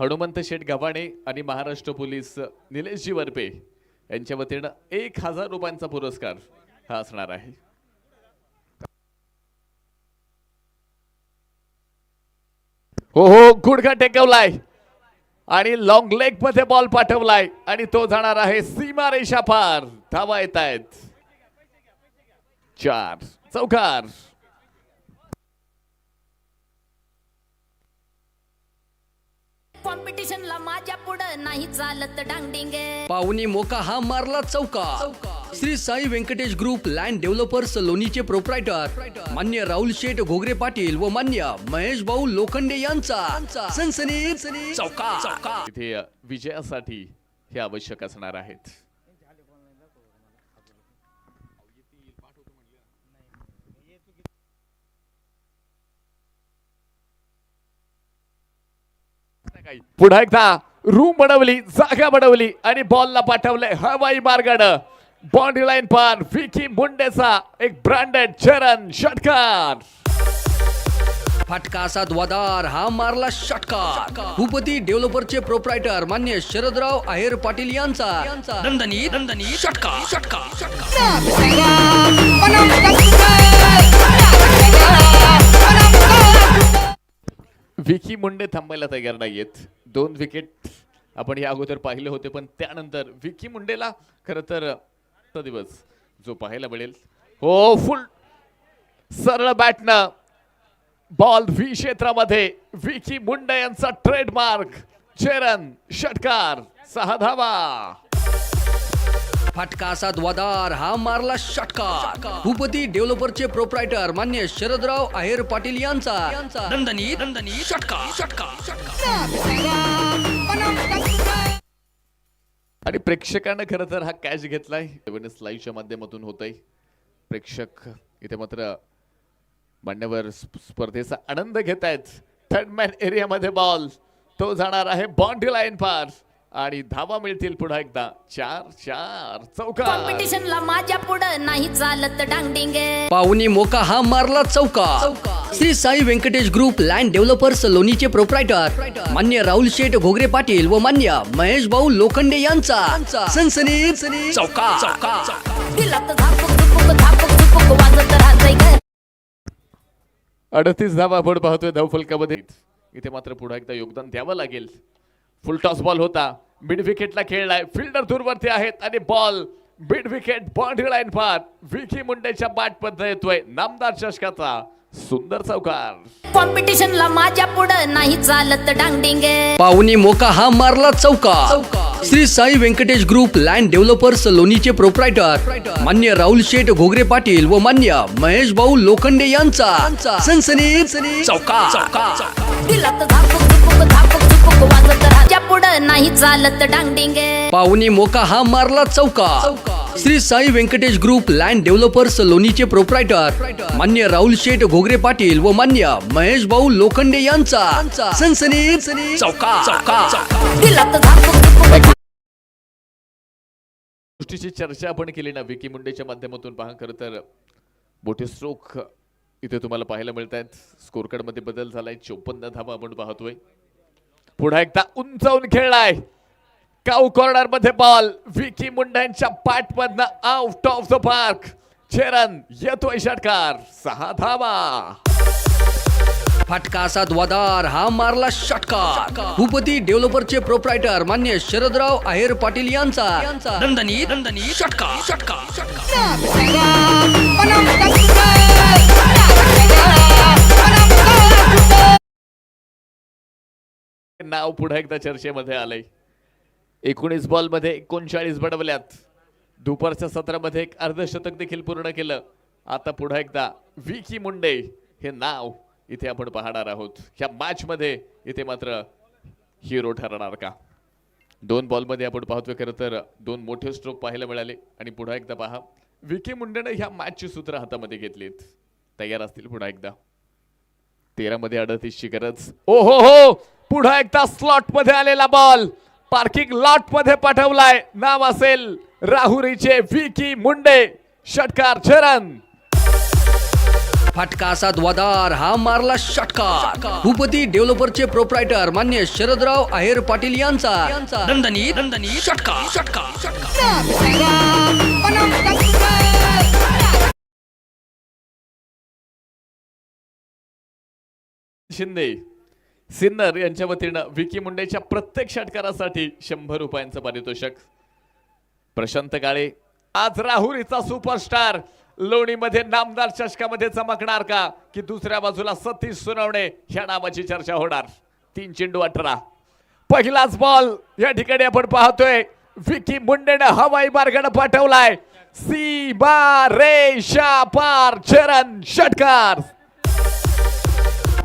हनुमंत शेठ गव्हाणे आणि महाराष्ट्र पोलीस निलेशजी वरपे यांच्या वतीनं 1000 रुपयांचा पुरस्कार हा असणार आहे। हो हो, गुडघा टेकवलाय आणि लॉंग लेग मध्ये बॉल पाठवलाय आणि तो जाणार आहे सीमा रेषा पार। धावा येत आहेत 4 चौकार। कॉम्पिटिशनला माझ्या पुढे नाही चालत डांगडिंग। पाहुणी मोका हा मारला चौका। Shri Sai Venkatesh group land developers लोणीचे प्रोप्रायटर मान्य राहुल शेठ घोगरे पाटील व मान्य महेश भाऊ लोखंडे यांचा सनसनीत चौका। इथे विजयासाठी हे आवश्यक असणार आहेत। पुन्हा एकदा रूम बनवली, जागा बनवली आणि बॉलला पाठवले हवाई मार्गाने बाउंड्री लाईन पार। विकी मुंडेचा एक ब्रँडेड चरण षटकार। फटका असा द्वादार हा मारला षटकार। भूपती डेव्हलपरचे प्रोप्रायटर मान्य शरदराव आहेर पाटील यांचा दणदणीत षटकार। विकी मुंडे थांबायला तयार नाहीयेत। 2 विकेट आपण या अगोदर पाहिले होते, पण त्यानंतर विकी मुंडेला खरं तर तो दिवस जो पाहायला मिळेल। हो, फुल सरळ बॅटनं बॉल व्ही क्षेत्रामध्ये विकी मुंडे यांचा ट्रेडमार्क चरण षटकार। 6 धावा। फटका असा द्वादार हा मारला षटकार। भूपती डेव्हलपरचे प्रोप्रायटर मान्य शरदराव आहेर पाटील यांचा दणदणीत षटकार। आणि प्रेक्षकांना खरं तर हा कॅच घेतलाय। स्लाइडच्या माध्यमातून होतय। प्रेक्षक इथे मात्र मान्यवर स्पर्धेचा आनंद घेत आहेत। थर्ड मॅन एरियामध्ये बॉल तो जाणार आहे बाउंड्री लाईन पार आणि धावा मिळतील पुन्हा एकदा 4 चौकार। कॉम्पिटिशनला माझ्या पुढे नाही चालत डांगडिंग। पाहुणी मोका हा मारला चौका। Shri Sai Venkatesh group land developers लोणीचे प्रोप्रायटर मान्य राहुल शेठ घोगरे पाटील व मान्य महेश भाऊ लोखंडे यांचा सनसनीत चौका। दिलात झापक वाजत राहतंय ग। 38 धावा आपण पाहतोय धावफलकामध्ये। इथे मात्र पुन्हा एकदा योगदान द्यावं लागेल। फुल टॉस बॉल होता, मिड विकेटला खेळलाय, फिल्डर दूरवरती आहेत आणि ball mid wicket boundary line पार। विकी मुंडेच्या बॅट मध्ये येतोय नामदार चषकाचा सुंदर चौकार। कॉम्पिटिशनला माझ्या पुढे नाही चालत डांगडिंग। पाहुणी मोका हा मारला चौका। Shri Sai Venkatesh group land developers लोणीचे प्रोप्रायटर मान्य राहुल शेठ घोगरे पाटील व मान्य महेश भाऊ लोखंडे यांचा सनसनीत चौका। दिलात झापक वाजत राहत्या पुढे नाही चालत डांगडिंग। पाहुणी मोका हा मारला चौका। Shri Sai Venkatesh group land developers लोणीचे प्रोप्रायटर मान्य राहुल शेठ घोगरे पाटील व मान्य महेश भाऊ लोखंडे यांचा सनसनीत चौका। दिलात झापक गोष्टीची चर्चा आपण केली ना विकी मुंडेच्या माध्यमातून। पहा खरं तर मोठे स्ट्रोक इथे तुम्हाला पाहायला मिळत आहेत। स्कोर कार्ड मध्ये बदल झालाय। 54 धावा आपण पाहतोय। पुन्हा एकदा उंचावून खेळलाय काऊ कॉर्नर मध्ये बॉल विकी मुंडेंच्या बॅट मधनं आउट ऑफ द पार्क। चरण येतोय षटकार। 6 धावा। फटका असा द्वादार हा मारला षटकार। भूपती डेव्हलपरचे प्रोप्रायटर मान्य शरदराव आहेर पाटील यांचा दणदणीत षटकार। नाव पुन्हा एकदा चर्चेमध्ये आलंय। 19 बॉल मध्ये 39 बनवल्यात। दुपारच्या सत्रामध्ये एक अर्धशतक देखील पूर्ण केलं। आता पुन्हा एकदा विकी मुंडे हे नाव इथे आपण पाहणार आहोत। या मॅच मध्ये इथे मात्र हिरो ठरणार का? 2 बॉल मध्ये आपण पाहतोय खरं तर 2 मोठे स्ट्रोक पाहायला मिळाले। आणि पुन्हा एकदा पहा विकी मुंडेने ह्या मॅचची सूत्र हातामध्ये घेतलीत। तयार असतील पुन्हा एकदा। 13 मध्ये 38 ची गरज। ओ हो, पुन्हा एकदा स्लॉट मध्ये आलेला बॉल पार्किंग लॉट मध्ये पाठवलाय। नाव असेल राहुरीचे विकी मुंडे। षटकार चरण फटका असा धुवाधार हा मारला षटकार. भूपती डेव्हलपरचे प्रोप्रायटर मान्य शरदराव आहेर पाटील यांचा दणदणीत षटकार. शिंदे सिन्नर यांच्या वतीनं विकी मुंडेच्या प्रत्येक षटकारासाठी 100 रुपयांचं पारितोषिक. प्रशांत काळे आज राहुरीचा सुपरस्टार लोणीमध्ये नामदार चषकामध्ये चमकणार का, की दुसऱ्या बाजूला सतीश सोनवणे ह्या नावाची चर्चा होणार. 3 चेंडू 18. पहिलाच बॉल या ठिकाणी आपण पाहतोय. विकी मुंडेनं हवाई मार्गाने पाठवलाय. सीमा रेषा पार चरण षटकार.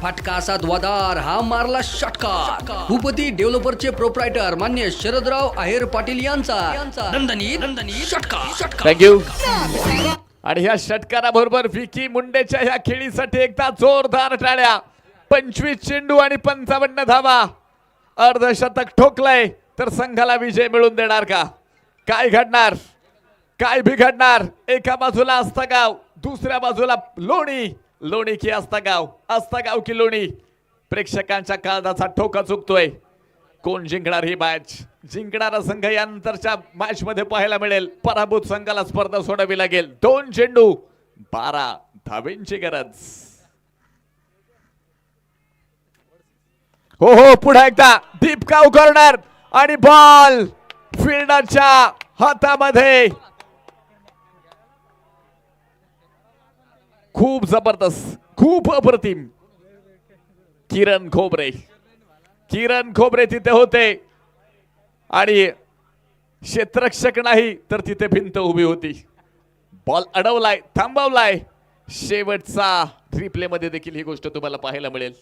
फटका असा धुवाधार हा मारला षटकार. भूपती डेव्हलपरचे प्रोप्रायटर मान्य शरदराव आहेर पाटील यांचा दणदणीत षटकार. थँक्यू. आणि ह्या षटकाराबरोबर विकी मुंडेच्या ह्या खेळीसाठी एकदा जोरदार टाळ्या. 25 चेंडू आणि 55 धावा. अर्धशतक ठोकलंय तर संघाला विजय मिळवून देणार का? काय घडणार, काय बिघडणार? एका बाजूला आस्थागाव, दुसऱ्या बाजूला लोणी. लोणी की आस्थागाव, आस्थागाव की लोणी. प्रेक्षकांच्या काळजाचा ठोका चुकतोय. कोण जिंकणार ही मॅच? जिंकणारा संघ यानंतरच्या मॅच मध्ये पाहायला मिळेल. पराभूत संघाला स्पर्धा सोडावी लागेल. 2 चेंडू 12 धावेंची गरज. हो पुढे एकदा दीपकाव कॉर्नर आणि बॉल फिल्डरच्या हातामध्ये. खूप जबरदस्त, खूप अप्रतिम. किरण खोबरे तिथे होते आणि क्षेत्ररक्षक नाही तर तिथे भिंत उभी होती. बॉल अडवलाय, थांबवलाय. शेवटचा रिप्ले मध्ये देखील ही गोष्ट तुम्हाला पाहायला मिळेल.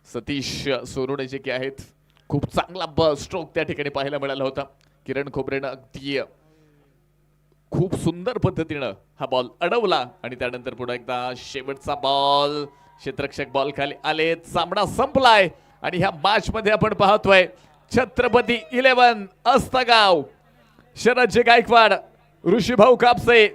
सतीश सोनवणे जे की आहेत, खूप चांगला स्ट्रोक त्या ठिकाणी पाहायला मिळाला होता. किरण खोबरेनं अगदी खूप सुंदर पद्धतीनं हा बॉल अडवला आणि त्यानंतर पुन्हा एकदा शेवटचा बॉल. क्षेत्ररक्षक बॉल खाली आले. सामना संपलाय आणि ह्या मॅच मध्ये आपण पाहतोय छत्रपती 11 आस्थागाव, शरदजी गायकवाड, ऋषीभाऊ कापसे